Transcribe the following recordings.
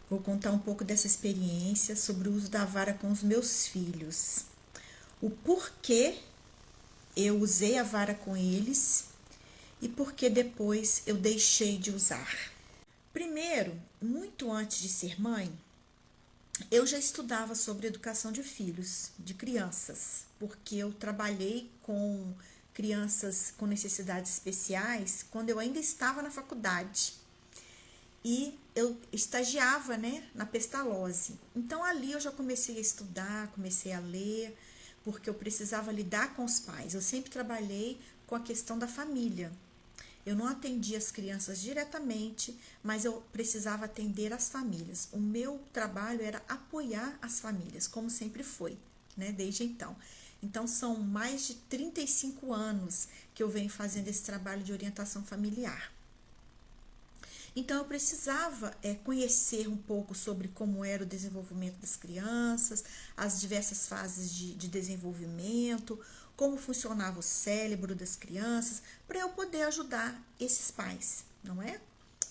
Vou contar um pouco dessa experiência sobre o uso da vara com os meus filhos. O porquê eu usei a vara com eles e porque depois eu deixei de usar. Primeiro, muito antes de ser mãe, eu já estudava sobre educação de filhos, de crianças, porque eu trabalhei com crianças com necessidades especiais quando eu ainda estava na faculdade. E eu estagiava, né, na Pestalozzi. Então ali eu já comecei a estudar, comecei a ler, porque eu precisava lidar com os pais. Eu sempre trabalhei com a questão da família. Eu não atendia as crianças diretamente, mas eu precisava atender as famílias. O meu trabalho era apoiar as famílias, como sempre foi, né, desde então. Então são mais de 35 anos que eu venho fazendo esse trabalho de orientação familiar. Então eu precisava conhecer um pouco sobre como era o desenvolvimento das crianças, as diversas fases de desenvolvimento, como funcionava o cérebro das crianças, para eu poder ajudar esses pais, não é?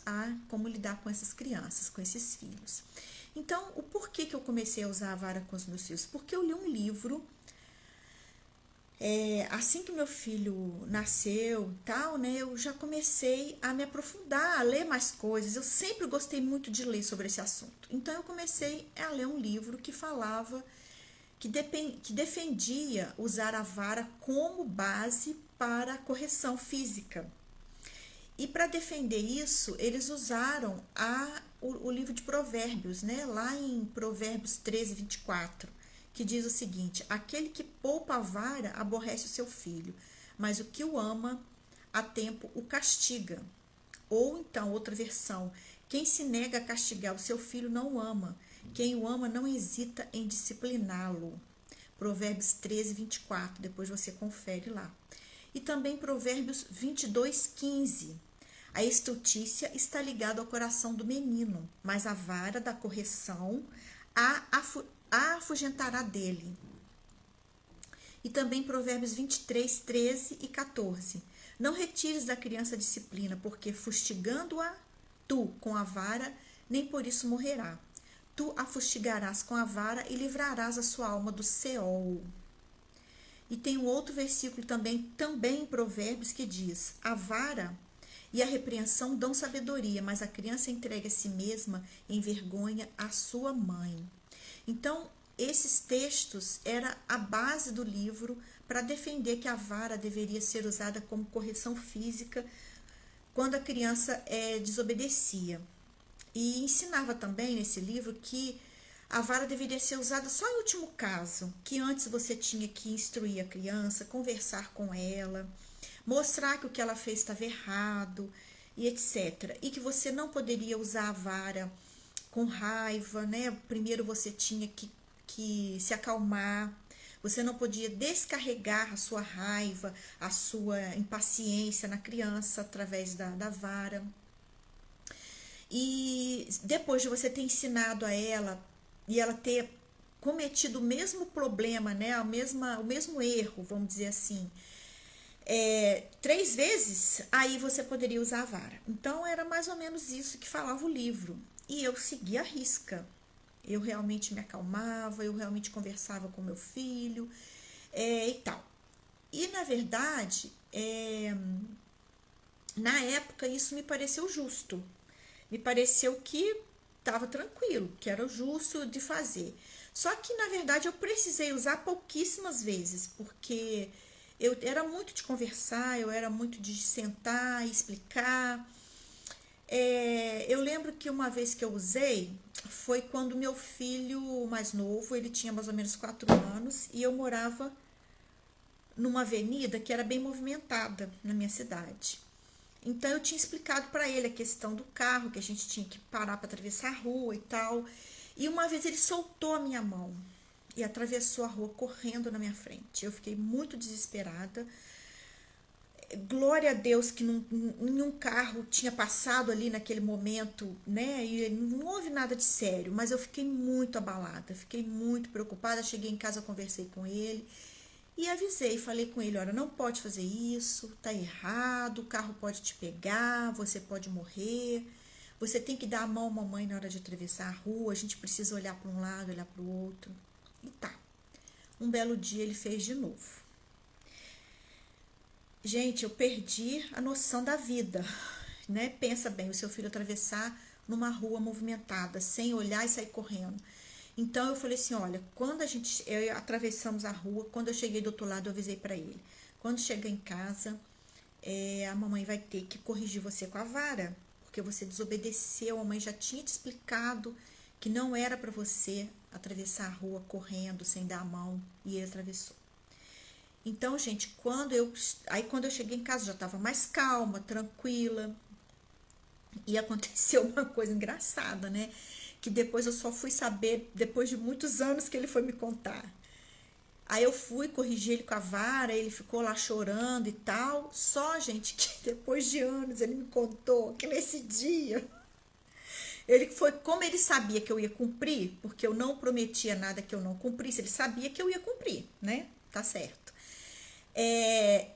A como lidar com essas crianças, com esses filhos. Então, o porquê que eu comecei a usar a vara com os meus filhos? Porque eu li um livro assim que meu filho nasceu e tal, né, eu já comecei a me aprofundar, a ler mais coisas. Eu sempre gostei muito de ler sobre esse assunto. Então eu comecei a ler um livro que falava que defendia usar a vara como base para a correção física. E para defender isso, eles usaram o livro de Provérbios, né? Lá em Provérbios 13, 24, que diz o seguinte: aquele que poupa a vara aborrece o seu filho, mas o que o ama a tempo o castiga. Ou então, outra versão: quem se nega a castigar o seu filho não o ama, quem o ama não hesita em discipliná-lo. Provérbios 13, 24, depois você confere lá. E também Provérbios 22, 15. A estultícia está ligada ao coração do menino, mas a vara da correção a afugentará dele. E também Provérbios 23, 13 e 14. Não retires da criança a disciplina, porque fustigando-a tu com a vara, nem por isso morrerá. Tu a fustigarás com a vara e livrarás a sua alma do Seol. E tem um outro versículo também em Provérbios, que diz: a vara e a repreensão dão sabedoria, mas a criança entrega a si mesma em vergonha à sua mãe. Então, esses textos eram a base do livro para defender que a vara deveria ser usada como correção física quando a criança desobedecia. E ensinava também nesse livro que a vara deveria ser usada só em último caso, que antes você tinha que instruir a criança, conversar com ela, mostrar que o que ela fez estava errado e etc. E que você não poderia usar a vara com raiva, né? Primeiro você tinha que se acalmar, você não podia descarregar a sua raiva, a sua impaciência na criança através da vara. E depois de você ter ensinado a ela e ela ter cometido o mesmo problema, né, o mesmo erro, vamos dizer assim, 3 vezes, aí você poderia usar a vara. Então era mais ou menos isso que falava o livro. E eu seguia a risca. Eu realmente me acalmava, eu realmente conversava com meu filho e tal. E na verdade, na época isso me pareceu justo. Me pareceu que estava tranquilo, que era o justo de fazer. Só que na verdade eu precisei usar pouquíssimas vezes, porque eu era muito de conversar, eu era muito de sentar e explicar. Eu lembro que uma vez que eu usei foi quando meu filho mais novo, ele tinha mais ou menos 4 anos, e eu morava numa avenida que era bem movimentada na minha cidade. Então eu tinha explicado para ele a questão do carro, que a gente tinha que parar para atravessar a rua e tal. E uma vez ele soltou a minha mão e atravessou a rua correndo na minha frente. Eu fiquei muito desesperada. Glória a Deus que nenhum carro tinha passado ali naquele momento, né? E não houve nada de sério, mas eu fiquei muito abalada, fiquei muito preocupada. Cheguei em casa, conversei com ele e avisei, falei com ele: olha, não pode fazer isso, tá errado, o carro pode te pegar, você pode morrer. Você tem que dar a mão à mamãe na hora de atravessar a rua, a gente precisa olhar para um lado, olhar para o outro. E tá. Um belo dia ele fez de novo. Gente, eu perdi a noção da vida, né? Pensa bem, o seu filho atravessar numa rua movimentada, sem olhar e sair correndo. Então eu falei assim, olha, quando atravessamos a rua, quando eu cheguei do outro lado, eu avisei para ele. Quando chegar em casa, a mamãe vai ter que corrigir você com a vara, porque você desobedeceu, a mãe já tinha te explicado que não era para você atravessar a rua correndo, sem dar a mão, e ele atravessou. Então, gente, quando eu cheguei em casa, já estava mais calma, tranquila, e aconteceu uma coisa engraçada, né? Que depois eu só fui saber, depois de muitos anos que ele foi me contar. Aí eu fui corrigir ele com a vara, ele ficou lá chorando e tal. Só, gente, que depois de anos ele me contou que nesse dia, como ele sabia que eu ia cumprir, porque eu não prometia nada que eu não cumprisse, ele sabia que eu ia cumprir, né? Tá certo.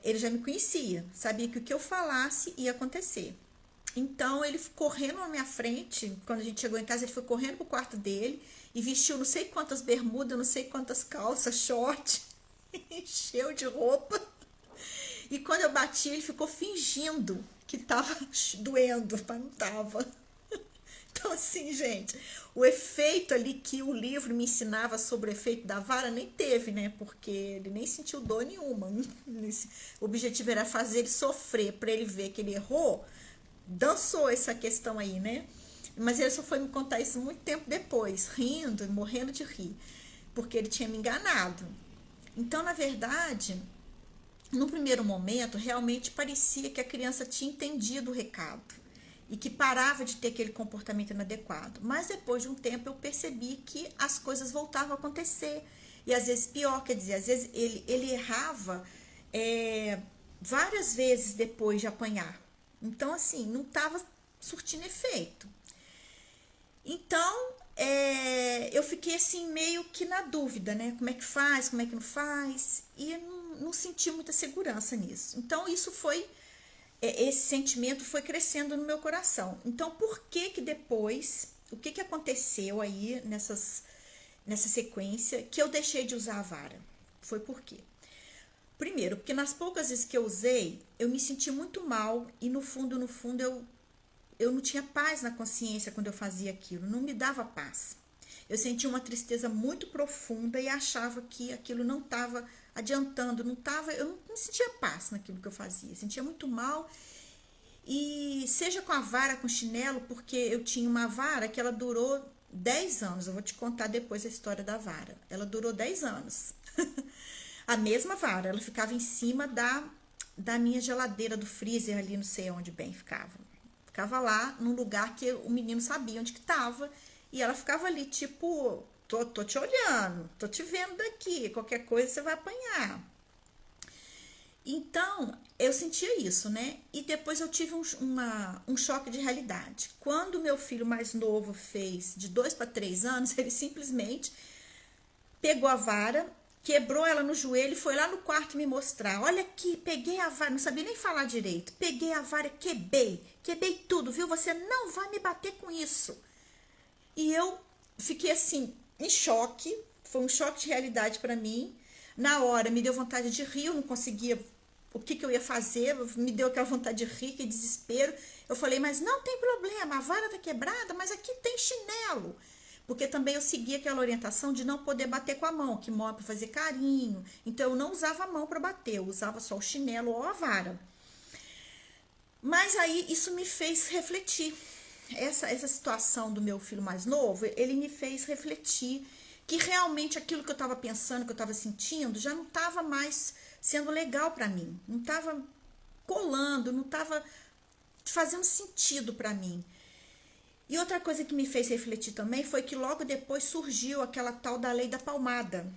Ele já me conhecia, sabia que o que eu falasse ia acontecer. Então ele correndo na minha frente, quando a gente chegou em casa, ele foi correndo pro quarto dele e vestiu não sei quantas bermudas, não sei quantas calças, short, encheu de roupa. E quando eu bati, ele ficou fingindo que tava doendo, mas não tava. Então, assim, gente, o efeito ali que o livro me ensinava sobre o efeito da vara nem teve, né? Porque ele nem sentiu dor nenhuma. O objetivo era fazer ele sofrer, para ele ver que ele errou. Dançou essa questão aí, né? Mas ele só foi me contar isso muito tempo depois, rindo, morrendo de rir, porque ele tinha me enganado. Então, na verdade, no primeiro momento, realmente parecia que a criança tinha entendido o recado e que parava de ter aquele comportamento inadequado. Mas depois de um tempo eu percebi que as coisas voltavam a acontecer. E às vezes pior, quer dizer, às vezes ele errava várias vezes depois de apanhar. Então, assim, não estava surtindo efeito. Então, eu fiquei assim meio que na dúvida, né? Como é que faz, como é que não faz? E não senti muita segurança nisso. Então, esse sentimento foi crescendo no meu coração. Então, por que que depois, o que que aconteceu aí nessa sequência que eu deixei de usar a vara? Foi por quê? Primeiro, porque nas poucas vezes que eu usei, eu me senti muito mal e no fundo, eu não tinha paz na consciência quando eu fazia aquilo, não me dava paz. Eu sentia uma tristeza muito profunda e achava que aquilo não estava adiantando, eu não sentia paz naquilo que eu fazia, sentia muito mal. E seja com a vara, com o chinelo, porque eu tinha uma vara que ela durou 10 anos, eu vou te contar depois a história da vara. Ela durou 10 anos. A mesma vara, ela ficava em cima da minha geladeira, do freezer ali, não sei onde bem ficava. Ficava lá, num lugar que o menino sabia onde que estava, e ela ficava ali, tipo, tô te olhando, tô te vendo daqui, qualquer coisa você vai apanhar. Então, eu sentia isso, né? E depois eu tive um choque de realidade. Quando meu filho mais novo fez de 2 para 3 anos, ele simplesmente pegou a vara, quebrou ela no joelho e foi lá no quarto me mostrar. Olha aqui, peguei a vara, não sabia nem falar direito. Peguei a vara, quebrei tudo, viu? Você não vai me bater com isso. E eu fiquei assim, em choque, foi um choque de realidade para mim. Na hora me deu vontade de rir, eu não conseguia o que eu ia fazer, me deu aquela vontade de rir, que desespero. Eu falei, mas não tem problema, a vara tá quebrada, mas aqui tem chinelo. Porque também eu seguia aquela orientação de não poder bater com a mão, que mão é para fazer carinho. Então eu não usava a mão para bater, eu usava só o chinelo ou a vara. Mas aí isso me fez refletir. Essa situação do meu filho mais novo, ele me fez refletir que realmente aquilo que eu estava pensando, que eu estava sentindo, já não estava mais sendo legal para mim. Não estava colando, não estava fazendo sentido para mim. E outra coisa que me fez refletir também foi que logo depois surgiu aquela tal da lei da palmada,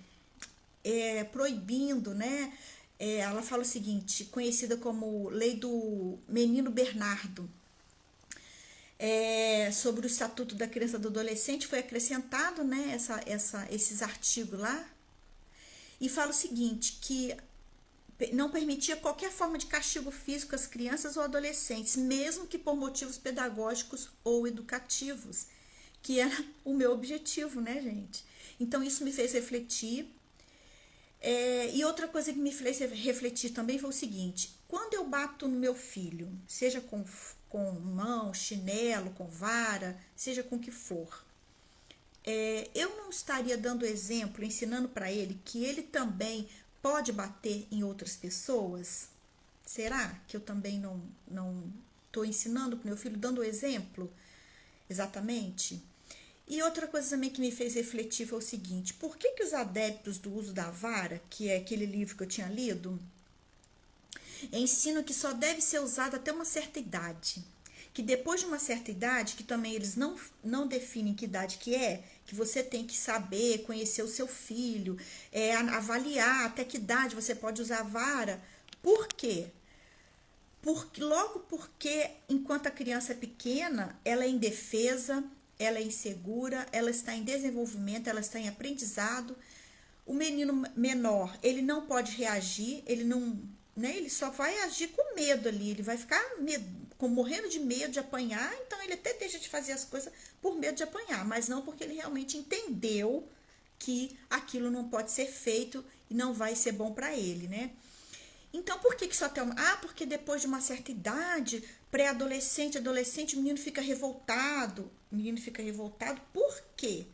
proibindo, né? Ela fala o seguinte, conhecida como lei do menino Bernardo, sobre o Estatuto da Criança e do Adolescente, foi acrescentado, né, esses artigos lá, e fala o seguinte, que não permitia qualquer forma de castigo físico às crianças ou adolescentes, mesmo que por motivos pedagógicos ou educativos, que era o meu objetivo, né, gente? Então isso me fez refletir. E outra coisa que me fez refletir também foi o seguinte: quando eu bato no meu filho, seja com mão, chinelo, com vara, seja com o que for, eu não estaria dando exemplo, ensinando para ele que ele também pode bater em outras pessoas? Será que eu também não estou ensinando para o meu filho, dando exemplo? Exatamente. E outra coisa também que me fez refletir foi o seguinte: por que os adeptos do uso da vara, que é aquele livro que eu tinha lido, ensinam que só deve ser usado até uma certa idade? Que depois de uma certa idade, que também eles não definem que idade que você tem que saber, conhecer o seu filho, avaliar até que idade você pode usar a vara. Por quê? Logo porque enquanto a criança é pequena, ela é indefesa, ela é insegura, ela está em desenvolvimento, ela está em aprendizado. O menino menor, ele não pode reagir, ele não, né, ele só vai agir com medo ali, ele vai ficar morrendo de medo de apanhar, então ele até deixa de fazer as coisas por medo de apanhar, mas não porque ele realmente entendeu que aquilo não pode ser feito e não vai ser bom para ele, né? Então, por que só tem uma... porque depois de uma certa idade, pré-adolescente, adolescente, o menino fica revoltado. O menino fica revoltado por quê?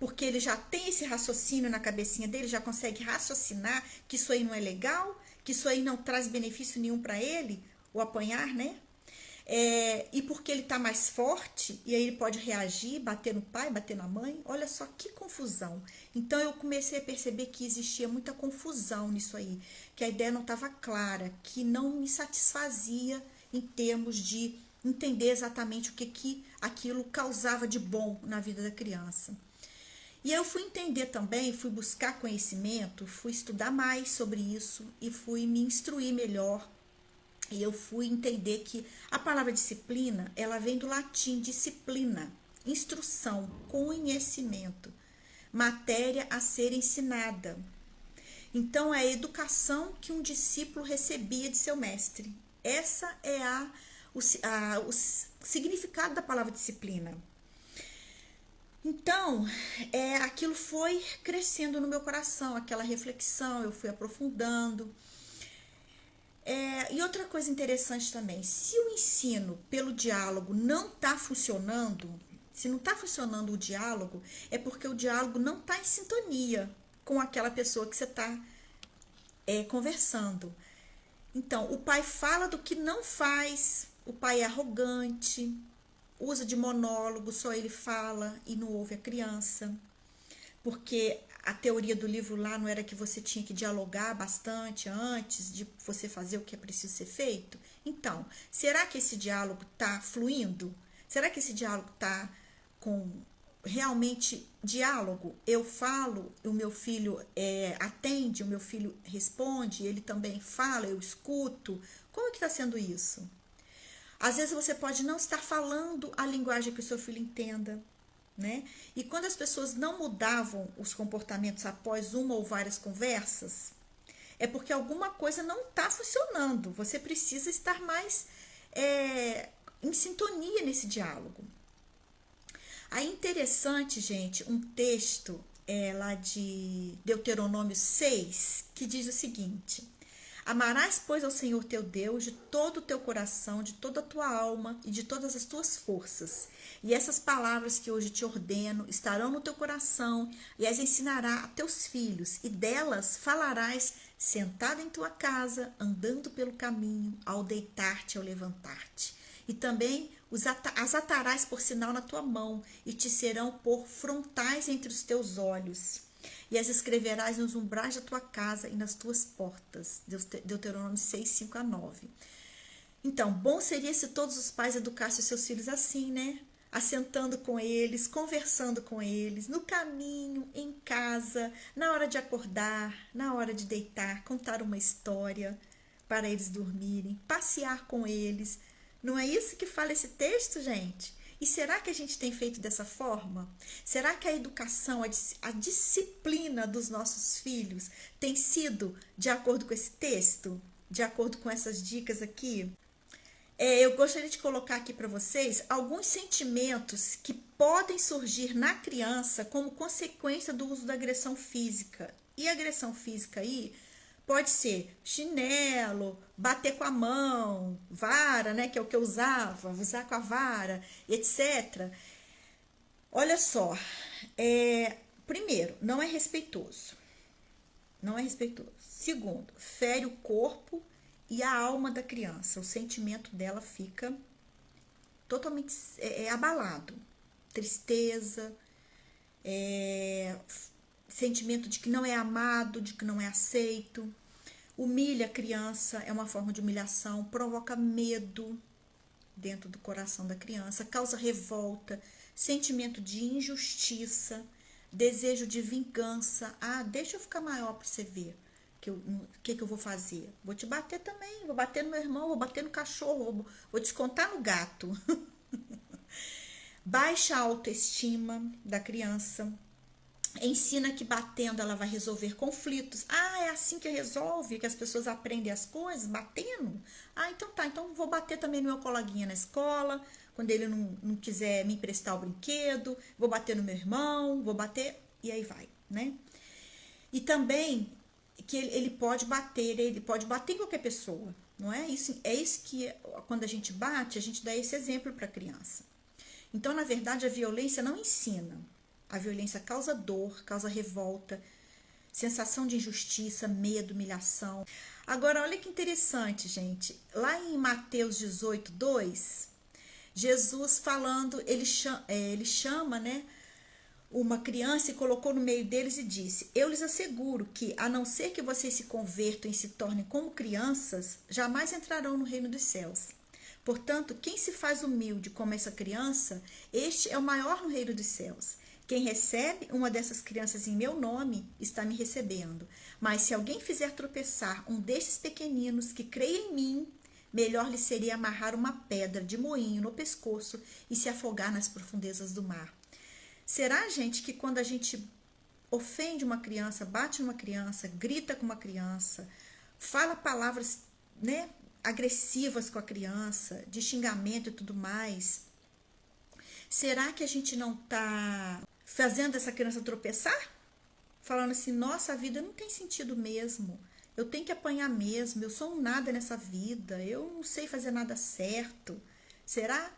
Porque ele já tem esse raciocínio na cabecinha dele, já consegue raciocinar que isso aí não é legal, que isso aí não traz benefício nenhum para ele, o apanhar, né? E porque ele está mais forte, e aí ele pode reagir, bater no pai, bater na mãe. Olha só que confusão. Então eu comecei a perceber que existia muita confusão nisso aí, que a ideia não estava clara, que não me satisfazia em termos de entender exatamente o que aquilo causava de bom na vida da criança. E eu fui entender também, fui buscar conhecimento, fui estudar mais sobre isso e fui me instruir melhor. E eu fui entender que a palavra disciplina, ela vem do latim disciplina, instrução, conhecimento, matéria a ser ensinada. Então, é a educação que um discípulo recebia de seu mestre. Essa é o significado da palavra disciplina. Então, aquilo foi crescendo no meu coração, aquela reflexão, eu fui aprofundando. E outra coisa interessante também, se o ensino pelo diálogo não está funcionando, se não está funcionando o diálogo, é porque o diálogo não está em sintonia com aquela pessoa que você está conversando. Então, o pai fala do que não faz, o pai é arrogante, usa de monólogo, só ele fala e não ouve a criança, porque a teoria do livro lá não era que você tinha que dialogar bastante antes de você fazer o que é preciso ser feito? Então, será que esse diálogo está fluindo? Será que esse diálogo está com realmente diálogo? Eu falo, o meu filho atende, o meu filho responde, ele também fala, eu escuto. Como que está sendo isso? Às vezes você pode não estar falando a linguagem que o seu filho entenda, né? E quando as pessoas não mudavam os comportamentos após uma ou várias conversas, é porque alguma coisa não está funcionando. Você precisa estar mais em sintonia nesse diálogo. Aí interessante, gente, um texto lá de Deuteronômio 6, que diz o seguinte: amarás, pois, ao Senhor teu Deus de todo o teu coração, de toda a tua alma e de todas as tuas forças. E essas palavras que hoje te ordeno estarão no teu coração e as ensinarás a teus filhos, e delas falarás sentado em tua casa, andando pelo caminho, ao deitar-te, ao levantar-te. E também as atarás por sinal na tua mão, e te serão por frontais entre os teus olhos. E as escreverás nos umbrais da tua casa e nas tuas portas. Deuteronômio 6, 5 a 9. Então, bom seria se todos os pais educassem os seus filhos assim, né? Assentando com eles, conversando com eles, no caminho, em casa, na hora de acordar, na hora de deitar, contar uma história para eles dormirem, passear com eles. Não é isso que fala esse texto, gente? E será que a gente tem feito dessa forma? Será que a educação, a disciplina dos nossos filhos tem sido de acordo com esse texto? De acordo com essas dicas aqui? Eu gostaria de colocar aqui para vocês alguns sentimentos que podem surgir na criança como consequência do uso da agressão física. E a agressão física aí pode ser chinelo, bater com a mão, vara, né, que é o que eu usar com a vara, etc. Olha só, primeiro, não é respeitoso. Não é respeitoso. Segundo, fere o corpo e a alma da criança. O sentimento dela fica totalmente abalado. Tristeza, sentimento de que não é amado, de que não é aceito. Humilha a criança, é uma forma de humilhação, provoca medo dentro do coração da criança, causa revolta, sentimento de injustiça, desejo de vingança. Ah, deixa eu ficar maior para você ver o que eu vou fazer. Vou te bater também, vou bater no meu irmão, vou bater no cachorro, vou descontar no gato. Baixa a autoestima da criança. Ensina que batendo ela vai resolver conflitos. Ah, é assim que resolve, que as pessoas aprendem as coisas, batendo? Ah, então tá, então vou bater também no meu coleguinha na escola, quando ele não quiser me emprestar o brinquedo, vou bater no meu irmão, vou bater, e aí vai, né? E também que ele pode bater em qualquer pessoa, não é? É isso que, quando a gente bate, a gente dá esse exemplo para a criança. Então, na verdade, a violência não ensina. A violência causa dor, causa revolta, sensação de injustiça, medo, humilhação. Agora, olha que interessante, gente. Lá em Mateus 18, 2, Jesus falando, ele chama, né, uma criança e colocou no meio deles e disse: eu lhes asseguro que, a não ser que vocês se convertam e se tornem como crianças, jamais entrarão no reino dos céus. Portanto, quem se faz humilde como essa criança, este é o maior no reino dos céus. Quem recebe uma dessas crianças em meu nome, está me recebendo. Mas se alguém fizer tropeçar um desses pequeninos que creia em mim, melhor lhe seria amarrar uma pedra de moinho no pescoço e se afogar nas profundezas do mar. Será, gente, que quando a gente ofende uma criança, bate numa criança, grita com uma criança, fala palavras, né, agressivas com a criança, de xingamento e tudo mais, será que a gente não está fazendo essa criança tropeçar? Falando assim, nossa, a vida não tem sentido mesmo, eu tenho que apanhar mesmo, eu sou um nada nessa vida, eu não sei fazer nada certo. Será?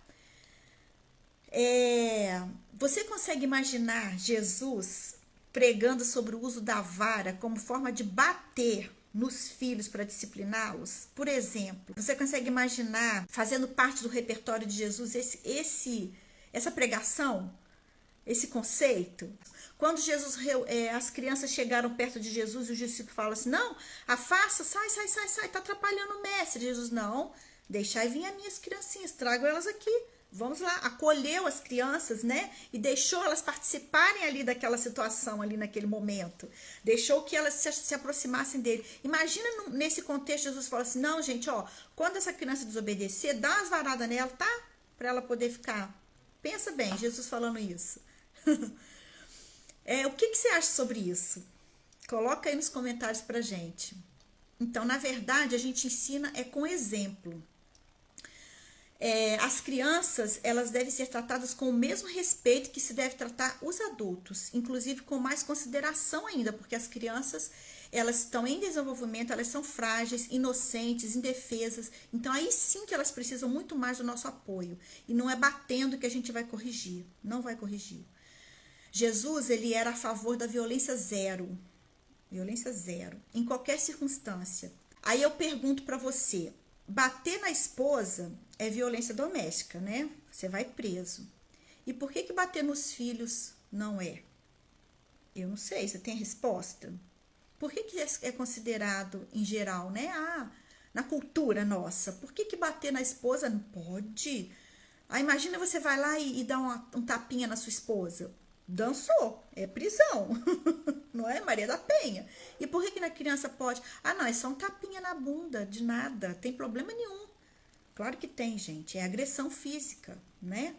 Você consegue imaginar Jesus pregando sobre o uso da vara como forma de bater nos filhos para discipliná-los? Por exemplo, você consegue imaginar fazendo parte do repertório de Jesus essa pregação, esse conceito? Quando as crianças chegaram perto de Jesus e os discípulos falam assim, não, afasta, sai, tá atrapalhando o mestre. Jesus, não, deixai vir as minhas criancinhas, trago elas aqui. Vamos lá, acolheu as crianças, né? E deixou elas participarem ali daquela situação, ali naquele momento. Deixou que elas se aproximassem dele. Imagina nesse contexto, Jesus fala assim, não, gente, ó, quando essa criança desobedecer, dá umas varadas nela, tá? Para ela poder ficar. Pensa bem, Jesus falando isso. O que você acha sobre isso? Coloca aí nos comentários pra gente. Então, na verdade, a gente ensina com exemplo. As crianças, elas devem ser tratadas com o mesmo respeito que se deve tratar os adultos, inclusive com mais consideração ainda, porque as crianças, elas estão em desenvolvimento, elas são frágeis, inocentes, indefesas, então aí sim que elas precisam muito mais do nosso apoio, e não é batendo que a gente vai corrigir, não vai corrigir. Jesus, ele era a favor da violência zero, em qualquer circunstância. Aí eu pergunto para você, bater na esposa é violência doméstica, né? Você vai preso. E por que bater nos filhos não é? Eu não sei, você tem resposta? Por que é considerado, em geral, né? Na cultura nossa, por que bater na esposa não pode? Imagina você vai lá e dá um tapinha na sua esposa. Dançou, é prisão, não é? Maria da Penha. E por que na criança pode? Não, é só um tapinha na bunda, de nada, tem problema nenhum. Claro que tem, gente, é agressão física, né?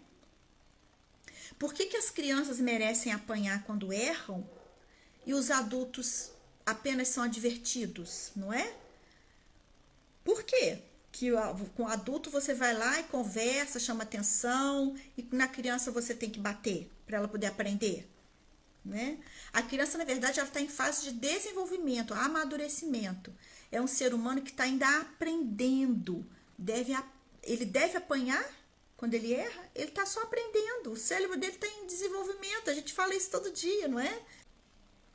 Por que que as crianças merecem apanhar quando erram e os adultos apenas são advertidos, não é? Por quê? Que com o adulto você vai lá e conversa, chama atenção, e na criança você tem que bater para ela poder aprender, né? A criança, na verdade, ela está em fase de desenvolvimento, amadurecimento. É um ser humano que está ainda aprendendo. Ele deve apanhar quando ele erra? Ele está só aprendendo. O cérebro dele está em desenvolvimento. A gente fala isso todo dia, não é?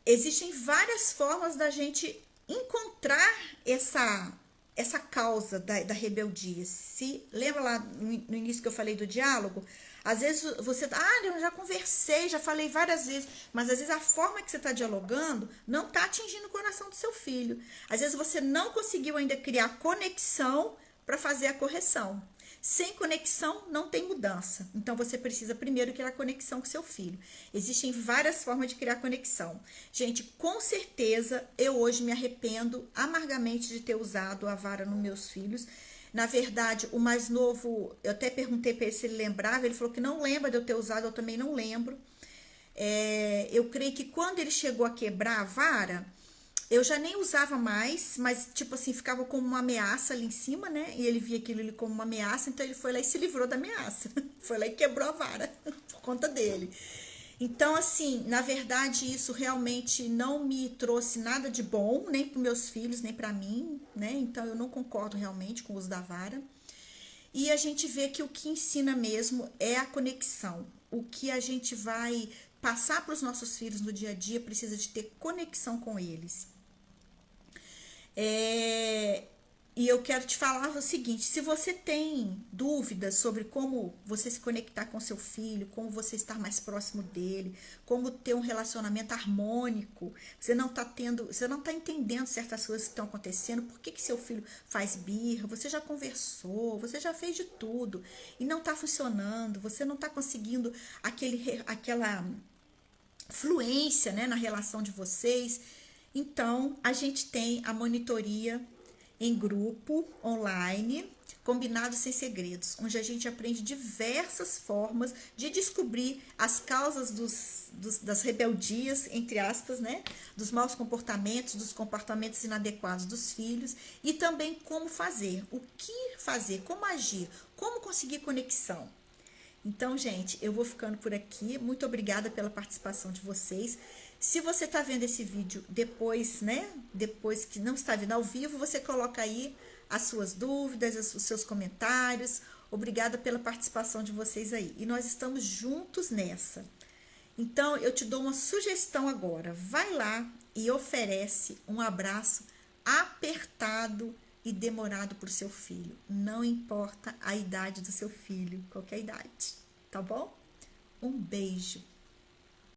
Existem várias formas da gente encontrar essa causa da rebeldia. Se lembra lá no início que eu falei do diálogo? Às vezes você eu já conversei, já falei várias vezes, mas às vezes a forma que você está dialogando não está atingindo o coração do seu filho. Às vezes você não conseguiu ainda criar conexão para fazer a correção. Sem conexão não tem mudança. Então você precisa primeiro criar conexão com seu filho. Existem várias formas de criar conexão. Gente, com certeza eu hoje me arrependo amargamente de ter usado a vara nos meus filhos. Na verdade, o mais novo, eu até perguntei para ele se ele lembrava, ele falou que não lembra de eu ter usado, eu também não lembro. Eu creio que quando ele chegou a quebrar a vara, eu já nem usava mais, mas tipo assim, ficava como uma ameaça ali em cima, né? E ele via aquilo ali como uma ameaça, então ele foi lá e se livrou da ameaça. Foi lá e quebrou a vara por conta dele. Então, assim, na verdade, isso realmente não me trouxe nada de bom, nem para meus filhos, nem para mim, né? Então, eu não concordo realmente com o uso da vara. E a gente vê que o que ensina mesmo é a conexão. O que a gente vai passar para os nossos filhos no dia a dia precisa de ter conexão com eles. E eu quero te falar o seguinte: se você tem dúvidas sobre como você se conectar com seu filho, como você estar mais próximo dele, como ter um relacionamento harmônico, você não está entendendo certas coisas que estão acontecendo, por que seu filho faz birra, você já conversou, você já fez de tudo e não está funcionando, você não está conseguindo aquela fluência, né, na relação de vocês. Então, a gente tem a monitoria em grupo, online, Combinados Sem Segredos, onde a gente aprende diversas formas de descobrir as causas das rebeldias, entre aspas, né? Dos maus comportamentos, dos comportamentos inadequados dos filhos, e também como fazer, o que fazer, como agir, como conseguir conexão. Então, gente, eu vou ficando por aqui. Muito obrigada pela participação de vocês. Se você está vendo esse vídeo depois, né? Depois que não está vendo ao vivo, você coloca aí as suas dúvidas, os seus comentários. Obrigada pela participação de vocês aí. E nós estamos juntos nessa. Então, eu te dou uma sugestão agora. Vai lá e oferece um abraço apertado e demorado para o seu filho. Não importa a idade do seu filho, qualquer idade, tá bom? Um beijo.